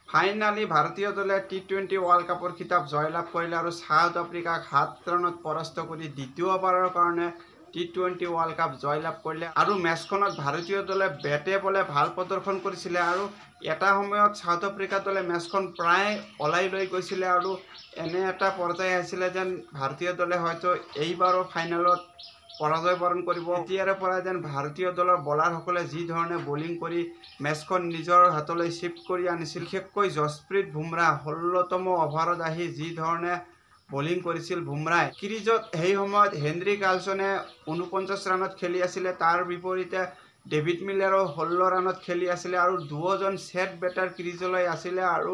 Finally ভাৰতীয় দলে টি-20 world কাপৰ খিতাপ জয়লাভ কৰিলে আৰু সাউথ আফ্ৰিকাক 7 ৰানত পৰাস্ত কৰি দ্বিতীয়বাৰৰ কাৰণে টি-20 ৱৰ্ল্ড কাপ জয়লাভ কৰিলে। আৰু মেচখনত ভাৰতীয় দলে বেটে বলে ভাল প্ৰদৰ্শন কৰিছিলে আৰু এটা সময়ত সাউথ আফ্ৰিকা দলে মেচখন প্ৰায় ওলাই লৈ গৈছিলে আৰু এনে এটা পৰ্যায় আহিছিলে যেন ভাৰতীয় দলে হয়তো এইবাৰো ফাইনেলত পৰাজয় বৰণ কৰিব। এতিয়াৰে পৰা যেন ভাৰতীয় দলৰ বলাৰসকলে যি ধৰণে বলিং কৰি মেচখন নিজৰ হাতলৈ চিফ্ট কৰি আনিছিল, বিশেষকৈ জসপ্ৰীত বুমৰাহ 16তম অভাৰত আহি যি ধৰণে বলিং কৰিছিল বুমৰাহ। ক্ৰিজত সেই সময়ত হেনৰি কাৰ্লছনে 49 ৰানত খেলি আছিলে, তাৰ বিপৰীতে ডেভিড মিলাৰো 16 ৰানত খেলি আছিলে আৰু দুয়োজন ছেট বেটাৰ ক্ৰিজলৈ আছিলে আৰু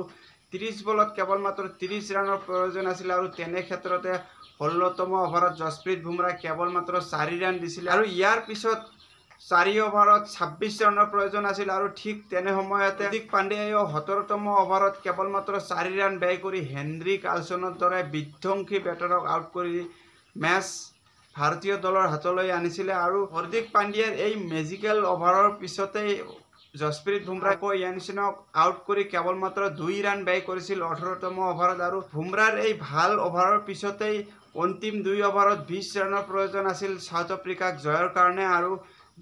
30 বলত কেৱল মাত্ৰ 30 ৰানৰ প্ৰয়োজন আছিলে আৰু তেনে ক্ষেত্ৰতে 16তম অভাৰত জসপ্ৰীত বুমৰাহ কেৱল মাত্ৰ 4 ৰান দিছিলে আৰু ইয়াৰ পিছত 4 অভাৰত 26 ৰানৰ প্ৰয়োজন আছিল আৰু ঠিক তেনে সময়তে হাৰ্দিক পাণ্ডিয়াইও 17তম অভাৰত কেৱল মাত্ৰ 4 ৰান ব্যয় কৰি হেনৰি কাৰ্লছনৰ দৰে বিধ্বংসী বেটাৰক আউট কৰি মেচ ভাৰতীয় দলৰ হাতলৈ আনিছিলে। আৰু হাৰ্দিক পাণ্ডিয়াৰ এই মেজিকেল অভাৰৰ পিছতেই জসপ্ৰীত বুমৰাহ ইয়ানছেনক আউট কৰি কেৱল মাত্ৰ 2 ৰান ব্যয় কৰিছিল 18তম অভাৰত আৰু বুমৰাহৰ এই ভাল অভাৰৰ পিছতেই অন্তিম 2 অভাৰত 20 ৰানৰ প্ৰয়োজন আছিল সাউথ আফ্ৰিকাক জয়ৰ কাৰণে আৰু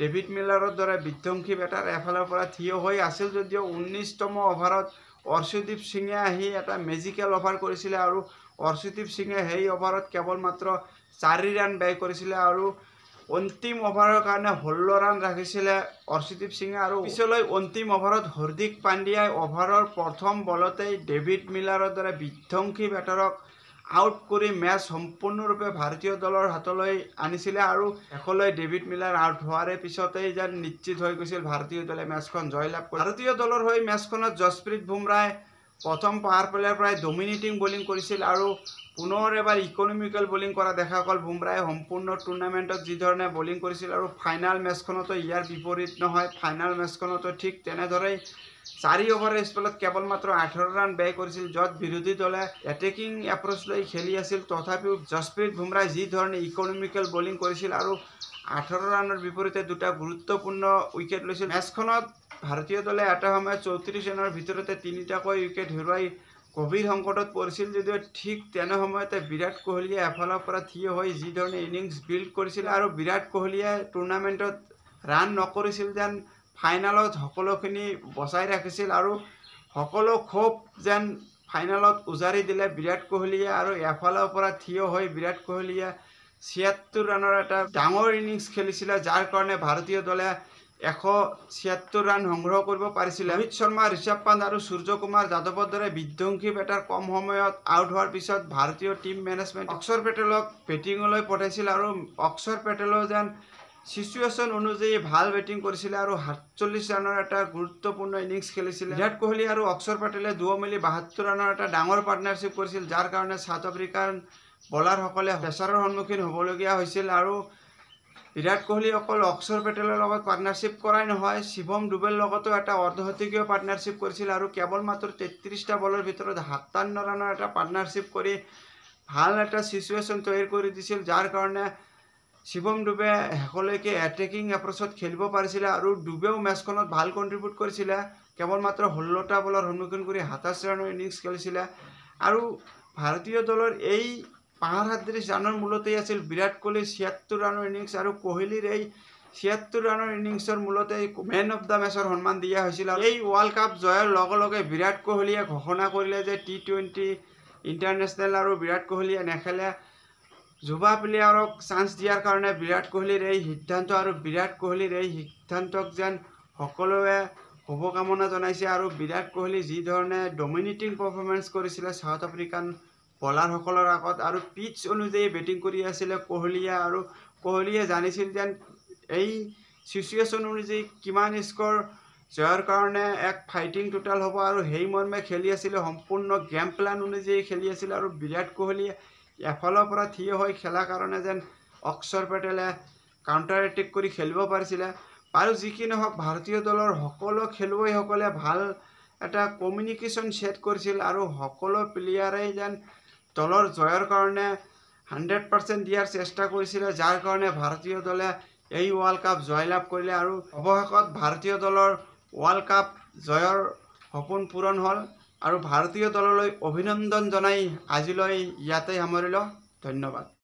ডেভিড মিলাৰৰ দৰে বিধ্বংসী বেটাৰ এফালৰ পৰা থিয় হৈ আছিল যদিও 19তম অভাৰত অৰ্শদীপ সিঙে আহি এটা মেজিকেল অভাৰ কৰিছিলে আৰু অৰ্শদীপ সিঙে সেই অভাৰত কেৱল মাত্ৰ 4 ৰান ব্যয় কৰিছিলে আৰু অন্তিম অভাৰৰ কাৰণে 16 ৰান ৰাখিছিলে অৰ্শদীপ সিঙে আৰু পিছলৈ অন্তিম অভাৰত হাৰ্দিক পাণ্ডিয়াই অভাৰৰ প্ৰথম বলতেই ডেভিড মিলাৰৰ দৰে বিধ্বংসী বেটাৰক আউট কৰি মেচ সম্পূৰ্ণৰূপে ভাৰতীয় দলৰ হাতলৈ আনিছিলে আৰু শেষলৈ ডেভিড মিলাৰ আউট হোৱাৰ পিছতেই যেন নিশ্চিত হৈ গৈছিল ভাৰতীয় দলে মেচখন জয়লাভ কৰে। ভাৰতীয় দলৰ হৈ মেচখনত জসপ্ৰীত বুমৰাহে প্ৰথম পাৱাৰ প্লেৰ পৰাই ডমিনেটিং বলিং কৰিছিল আৰু পুনৰ এবাৰ ইকনমিকেল বলিং কৰা দেখা গ'ল বুমৰাহে সম্পূৰ্ণ টুৰ্ণামেণ্টত যি ধৰণে বলিং কৰিছিল আৰু ফাইনেল মেচখনতো ইয়াৰ বিপৰীত নহয়। ফাইনেল মেচখনতো ঠিক তেনেদৰেই 4 অভাৰ স্পেলত কেৱল মাত্ৰ 18 ৰান ব্যয় কৰিছিল, য'ত বিৰোধী দলে এটেকিং এপ্ৰচ লৈ খেলি আছিল, তথাপিও জসপ্ৰীত বুমৰাহে যি ধৰণে ইকনমিকেল বলিং কৰিছিল আৰু 18 ৰানৰ বিপৰীতে দুটা গুৰুত্বপূৰ্ণ উইকেট লৈছিল। মেচখনত ভাৰতীয় দলে এটা সময়ত 34 ৰানৰ ভিতৰতে 3টাকৈ উইকেট হেৰুৱাই গভীৰ সংকটত পৰিছিল যদিও ঠিক তেনে সময়তে বিৰাট কোহলীয়ে এফালৰ পৰা থিয় হৈ যি ধৰণে ইনিংছ বিল্ড কৰিছিল আৰু বিৰাট কোহলীয়ে টুৰ্ণামেণ্টত ৰান নকৰিছিল যেন ফাইনেলত সকলোখিনি বচাই ৰাখিছিল আৰু সকলো ক্ষোভ যেন ফাইনেলত উজাৰি দিলে বিৰাট কোহলীয়ে আৰু এফালৰ পৰা থিয় হৈ বিৰাট কোহলীয়ে 76 ৰানৰ এটা ডাঙৰ ইনিংছ খেলিছিলে, যাৰ কাৰণে ভাৰতীয় দলে 176 ৰান সংগ্ৰহ কৰিব পাৰিছিল। ৰোহিত শৰ্মা, ঋষভ পান্ত আৰু সূৰ্য কুমাৰ যাদৱৰ দৰে বিধ্বংসী বেটাৰ কম সময়ত আউট হোৱাৰ পিছত ভাৰতীয় টিম মেনেজমেণ্ট অক্ষৰ পেটেলক বেটিঙলৈ পঠাইছিল আৰু অক্ষৰ পেটেলেও যেন সিচুৱেশ্যন অনুযায়ী ভাল বেটিং কৰিছিলে আৰু 47 ৰানৰ এটা গুৰুত্বপূৰ্ণ ইনিংছ খেলিছিলে। বিৰাট কোহলী আৰু অক্ষৰ পেটেলে দুয়ো মিলি 72 ৰানৰ এটা ডাঙৰ পাৰ্টনাৰশ্বিপ কৰিছিল, যাৰ কাৰণে সাউথ আফ্ৰিকাৰ বলাৰসকলে প্ৰেছাৰৰ সন্মুখীন হ'বলগীয়া হৈছিল আৰু বিৰাট কোহলী অকল অক্ষৰ পেটেলৰ লগত পাৰ্টনাৰশ্বিপ কৰাই নহয়, শিৱম ডুবেৰ লগতো এটা অৰ্ধশতকীয় পাৰ্টনাৰশ্বিপ কৰিছিল আৰু কেৱল মাত্ৰ 33টা বলৰ ভিতৰত 57 ৰানৰ এটা পাৰ্টনাৰশ্বিপ কৰি ভাল এটা সিচুৱেশ্যন তৈয়াৰ কৰি দিছিল, যাৰ কাৰণে শিৱম ডুবে শেষলৈকে এটেকিং এপ্ৰচত খেলিব পাৰিছিলে আৰু ডুবেও মেচখনত ভাল কণ্ট্ৰিবিউট কৰিছিলে। কেৱল মাত্ৰ 16টা বলৰ সন্মুখীন কৰি 27 ৰানৰ ইনিংছ খেলিছিলে আৰু ভাৰতীয় দলৰ এই পাহাৰ 37 ৰানৰ মূলতেই আছিল বিৰাট কোহলীৰ 76 ৰানৰ ইনিংছ আৰু কোহলীৰ এই 76 ৰানৰ ইনিংছৰ মূলতেই মেন অফ দ্য মেচৰ সন্মান দিয়া হৈছিল। আৰু এই ৱৰ্ল্ড কাপ জয়ৰ লগে লগে বিৰাট কোহলীয়ে ঘোষণা কৰিলে যে টি-20 ইণ্টাৰনেশ্যনেল আৰু বিৰাট কোহলীয়ে নেখেলে। যুৱা প্লেয়াৰক চান্স দিয়াৰ কাৰণে বিৰাট কোহলীৰ এই সিদ্ধান্ত আৰু বিৰাট কোহলীৰ এই সিদ্ধান্তক যেন সকলোৱে শুভকামনা জনাইছে আৰু বিৰাট কোহলী যি ধৰণে ডমিনেটিং পাৰফৰ্মেঞ্চ কৰিছিলে সাউথ আফ্ৰিকান বলাৰসকলৰ আগত আৰু পিচ অনুযায়ী বেটিং কৰি আছিলে কোহলীয়ে আৰু কোহলীয়ে জানিছিল যেন এই সিচুৱেশ্যন অনুযায়ী কিমান স্ক'ৰ জয়ৰ কাৰণে এক ফাইটিং টোটেল হ'ব আৰু সেই মৰ্মে খেলি আছিলে, সম্পূৰ্ণ গেম প্লেন অনুযায়ী খেলি আছিল আৰু বিৰাট কোহলীয়ে এফালৰ পৰা থিয় হৈ খেলাৰ কাৰণে যেন অক্ষৰ পেটেলে কাউণ্টাৰ এটেক কৰি খেলিব পাৰিছিলে। বাৰু যি কি নহওক, ভাৰতীয় দলৰ সকলো খেলুৱৈসকলে ভাল এটা কমিউনিকেশ্যন ছেট কৰিছিল আৰু সকলো প্লেয়াৰে যেন দলৰ জয়ৰ কাৰণে 100% দিয়াৰ চেষ্টা কৰিছিলে, যাৰ কাৰণে ভাৰতীয় দলে এই ৱৰ্ল্ড কাপ জয়লাভ কৰিলে আৰু অৱশেষত ভাৰতীয় দলৰ ৱৰ্ল্ড কাপ জয়ৰ সপোন পূৰণ হ'ল। আৰু ভাৰতীয় দললৈ অভিনন্দন জনাই আজিলৈ ইয়াতে সামৰিলোঁ। ধন্যবাদ।